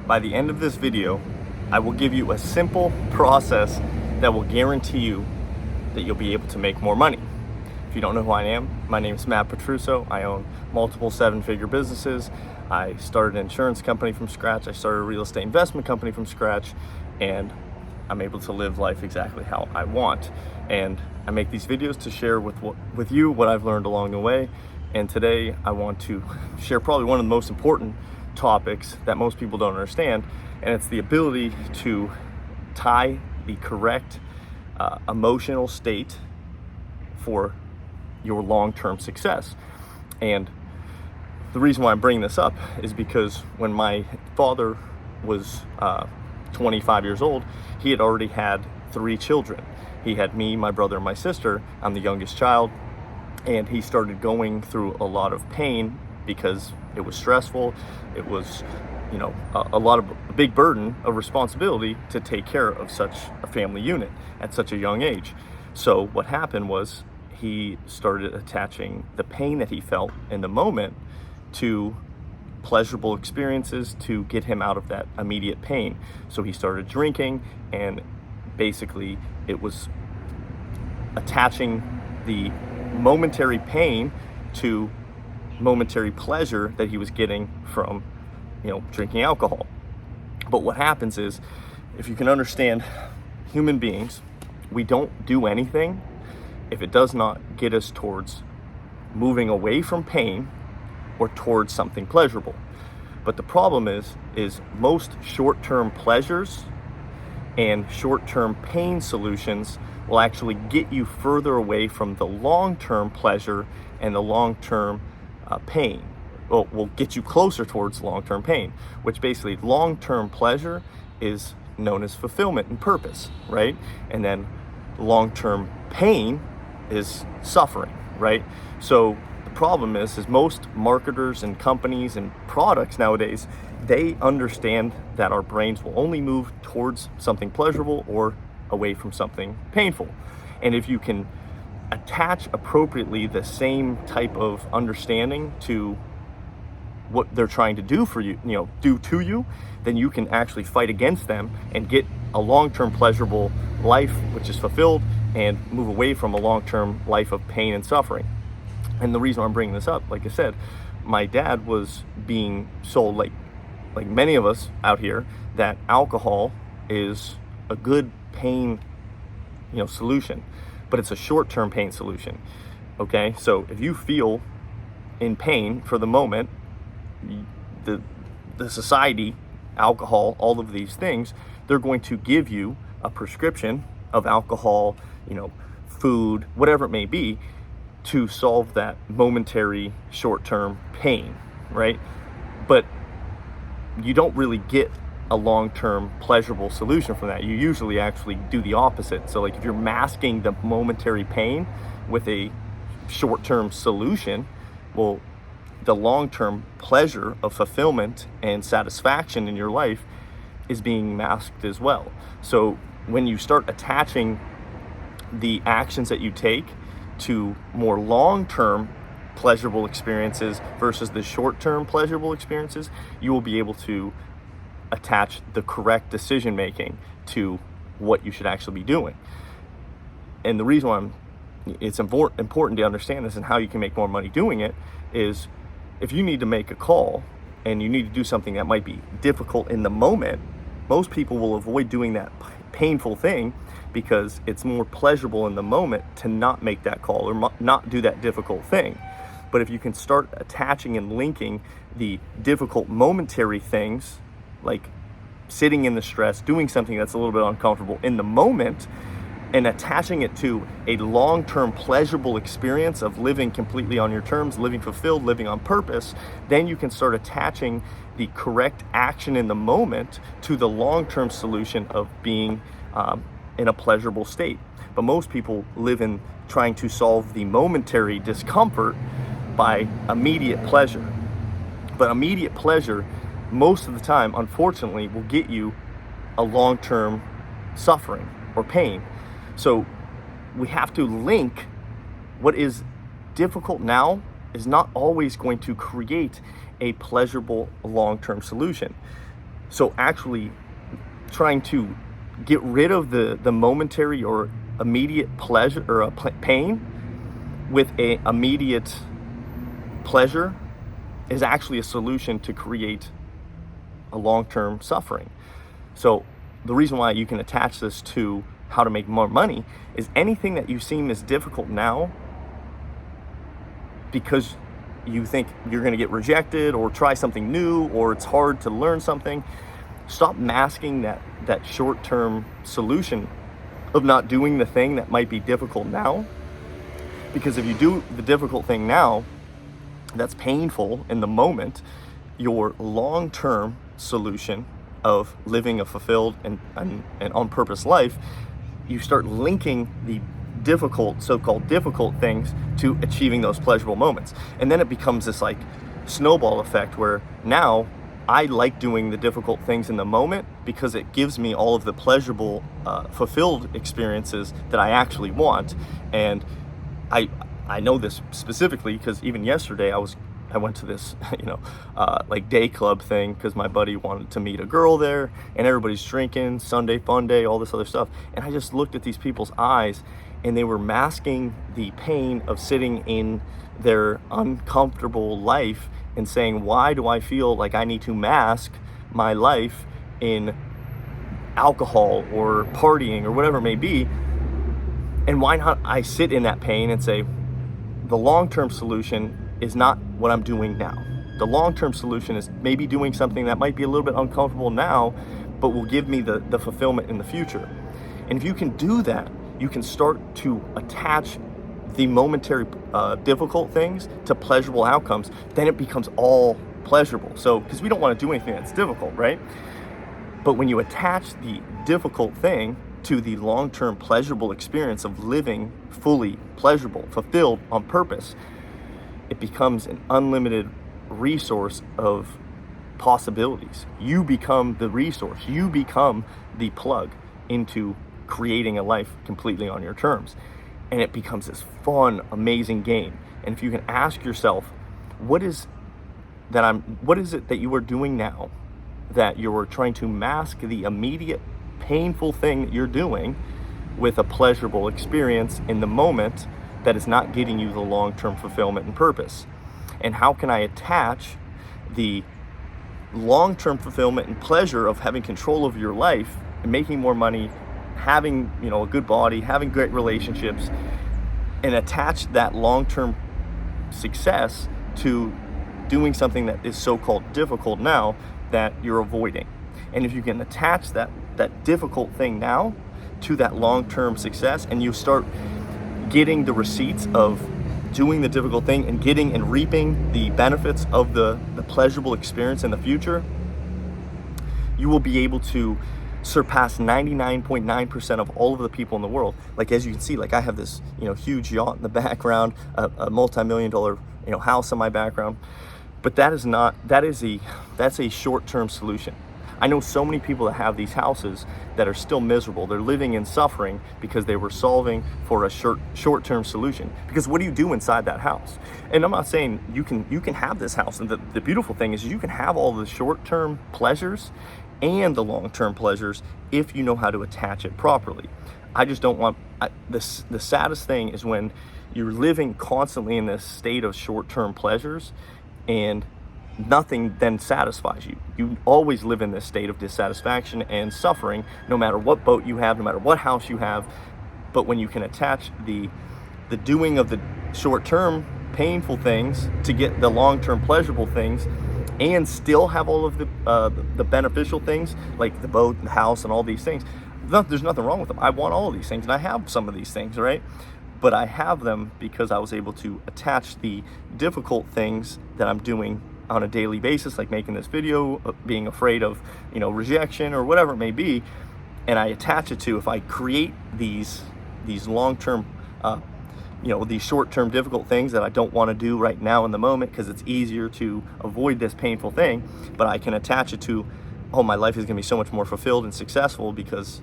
By the end of this video, I will give you a simple process that will guarantee you that you'll be able to make more money. If you don't know who I am, my name is Matt Petruso. I own multiple seven-figure businesses. I started an insurance company from scratch. I started a real estate investment company from scratch, and I'm able to live life exactly how I want. And I make these videos to share with you what I've learned along the way. And today I want to share probably one of the most important topics that most people don't understand, and it's the ability to tie the correct emotional state for your long-term success. And the reason why I'm bringing this up is because when my father was 25 years old, he had already had 3 children. He had me, my brother, and my sister. I'm the youngest child, and he started going through a lot of pain because it was stressful. It was, a big burden of responsibility to take care of such a family unit at such a young age. So what happened was he started attaching the pain that he felt in the moment to pleasurable experiences to get him out of that immediate pain. So he started drinking, and basically it was attaching the momentary pain to momentary pleasure that he was getting from drinking alcohol. But what happens is, if you can understand, human beings, we don't do anything if it does not get us towards moving away from pain or towards something pleasurable. But the problem is most short-term pleasures and short-term pain solutions will actually get you further away from the long-term pleasure and the long-term pain. Well, will get you closer towards long-term pain, which basically long-term pleasure is known as fulfillment and purpose, right? And then long-term pain is suffering, right? So the problem is most marketers and companies and products nowadays, they understand that our brains will only move towards something pleasurable or away from something painful. And if you can attach appropriately the same type of understanding to what they're trying to do for you, do to you, then you can actually fight against them and get a long-term pleasurable life which is fulfilled, and move away from a long-term life of pain and suffering. And the reason I'm bringing this up, like I said, my dad was being sold, like many of us out here, that alcohol is a good pain solution, but it's a short-term pain solution. Okay, so if you feel in pain for the moment, the society, alcohol, all of these things, they're going to give you a prescription of alcohol, food, whatever it may be, to solve that momentary short-term pain, right? But you don't really get a long-term pleasurable solution from that. You usually actually do the opposite. So like if you're masking the momentary pain with a short-term solution, well, the long-term pleasure of fulfillment and satisfaction in your life is being masked as well. So when you start attaching the actions that you take to more long-term pleasurable experiences versus the short-term pleasurable experiences, you will be able to attach the correct decision making to what you should actually be doing. And the reason why it's important to understand this and how you can make more money doing it is, if you need to make a call and you need to do something that might be difficult in the moment, most people will avoid doing that painful thing because it's more pleasurable in the moment to not make that call or not do that difficult thing. But if you can start attaching and linking the difficult momentary things, like sitting in the stress, doing something that's a little bit uncomfortable in the moment, and attaching it to a long-term pleasurable experience of living completely on your terms, living fulfilled, living on purpose, then you can start attaching the correct action in the moment to the long-term solution of being in a pleasurable state. But most people live in trying to solve the momentary discomfort by immediate pleasure. But immediate pleasure, most of the time, unfortunately, will get you a long-term suffering or pain. So we have to link what is difficult now is not always going to create a pleasurable long-term solution. So actually trying to get rid of the momentary or immediate pleasure or pain with a immediate pleasure is actually a solution to create a long-term suffering. So the reason why you can attach this to how to make more money is anything that you seem as difficult now because you think you're going to get rejected or try something new or it's hard to learn something, stop masking that short-term solution of not doing the thing that might be difficult now. Because if you do the difficult thing now, that's painful in the moment, your long-term solution of living a fulfilled and on-purpose life, you start linking the difficult, so-called difficult things to achieving those pleasurable moments. And then it becomes this like snowball effect where now I like doing the difficult things in the moment because it gives me all of the pleasurable, fulfilled experiences that I actually want. And I know this specifically because even yesterday I went to this, like day club thing because my buddy wanted to meet a girl there and everybody's drinking, Sunday fun day, all this other stuff. And I just looked at these people's eyes and they were masking the pain of sitting in their uncomfortable life and saying, why do I feel like I need to mask my life in alcohol or partying or whatever it may be? And why not I sit in that pain and say, the long-term solution is not what I'm doing now. The long-term solution is maybe doing something that might be a little bit uncomfortable now, but will give me the fulfillment in the future. And if you can do that, you can start to attach the momentary difficult things to pleasurable outcomes. Then it becomes all pleasurable. So, because we don't want to do anything that's difficult, right? But when you attach the difficult thing to the long-term pleasurable experience of living fully pleasurable, fulfilled on purpose, it becomes an unlimited resource of possibilities. You become the resource. You become the plug into creating a life completely on your terms. And it becomes this fun, amazing game. And if you can ask yourself, what is it that you are doing now that you're trying to mask the immediate painful thing that you're doing with a pleasurable experience in the moment that is not getting you the long-term fulfillment and purpose? And how can I attach the long-term fulfillment and pleasure of having control of your life and making more money, having a good body, having great relationships, and attach that long-term success to doing something that is so-called difficult now that you're avoiding? And if you can attach that difficult thing now to that long-term success, and you start getting the receipts of doing the difficult thing and getting and reaping the benefits of the pleasurable experience in the future, you will be able to surpass 99.9% of all of the people in the world. Like, as you can see, like I have this huge yacht in the background, a multi-million-dollar house in my background, but that's a short-term solution. I know so many people that have these houses that are still miserable. They're living in suffering because they were solving for a short-term solution. Because what do you do inside that house? And I'm not saying you can have this house. And the beautiful thing is you can have all the short-term pleasures and the long-term pleasures if you know how to attach it properly. I just don't want the saddest thing is when you're living constantly in this state of short-term pleasures and nothing then satisfies you. You always live in this state of dissatisfaction and suffering, no matter what boat you have, no matter what house you have. But when you can attach the doing of the short-term painful things to get the long-term pleasurable things, and still have all of the beneficial things like the boat and the house and all these things, there's nothing wrong with them. I want all of these things, and I have some of these things, right? But I have them because I was able to attach the difficult things that I'm doing on a daily basis, like making this video, being afraid of rejection or whatever it may be, and I attach it to, if I create these long-term these short-term difficult things that I don't want to do right now in the moment because it's easier to avoid this painful thing, but I can attach it to, oh, my life is going to be so much more fulfilled and successful because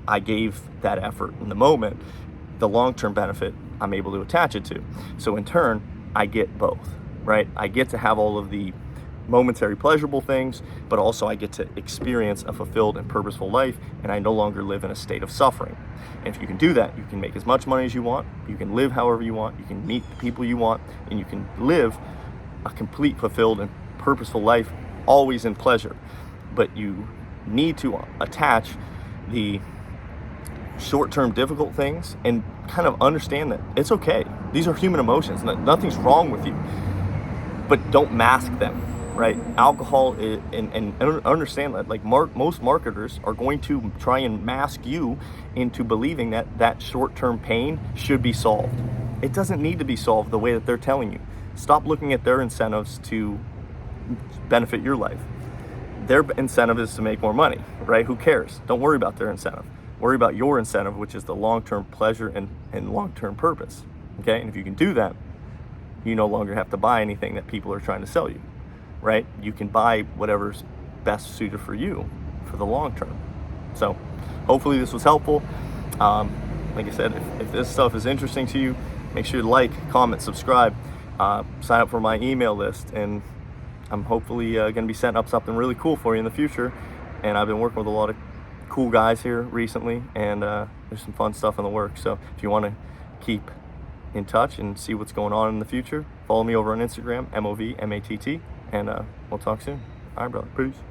I gave that effort in the moment. The long-term benefit I'm able to attach it to. So in turn, I get both, right? I get to have all of the momentary pleasurable things, but also I get to experience a fulfilled and purposeful life, and I no longer live in a state of suffering. And if you can do that, you can make as much money as you want, you can live however you want, you can meet the people you want, and you can live a complete, fulfilled, and purposeful life, always in pleasure. But you need to attach the short-term difficult things and kind of understand that it's okay. These are human emotions. Nothing's wrong with you. But don't mask them, right? Alcohol is, and understand that, like, most marketers are going to try and mask you into believing that that short-term pain should be solved. It doesn't need to be solved the way that they're telling you. Stop looking at their incentives to benefit your life. Their incentive is to make more money, right? Who cares? Don't worry about their incentive. Worry about your incentive, which is the long-term pleasure and long-term purpose, okay? And if you can do that, you no longer have to buy anything that people are trying to sell you, right? You can buy whatever's best suited for you for the long term. So hopefully this was helpful. Like I said, if this stuff is interesting to you, make sure to like, comment, subscribe, sign up for my email list, and I'm hopefully going to be setting up something really cool for you in the future. And I've been working with a lot of cool guys here recently, and there's some fun stuff in the works. So if you want to keep in touch and see what's going on in the future, follow me over on Instagram, MOVMATT, and we'll talk soon. All right, brother. Peace.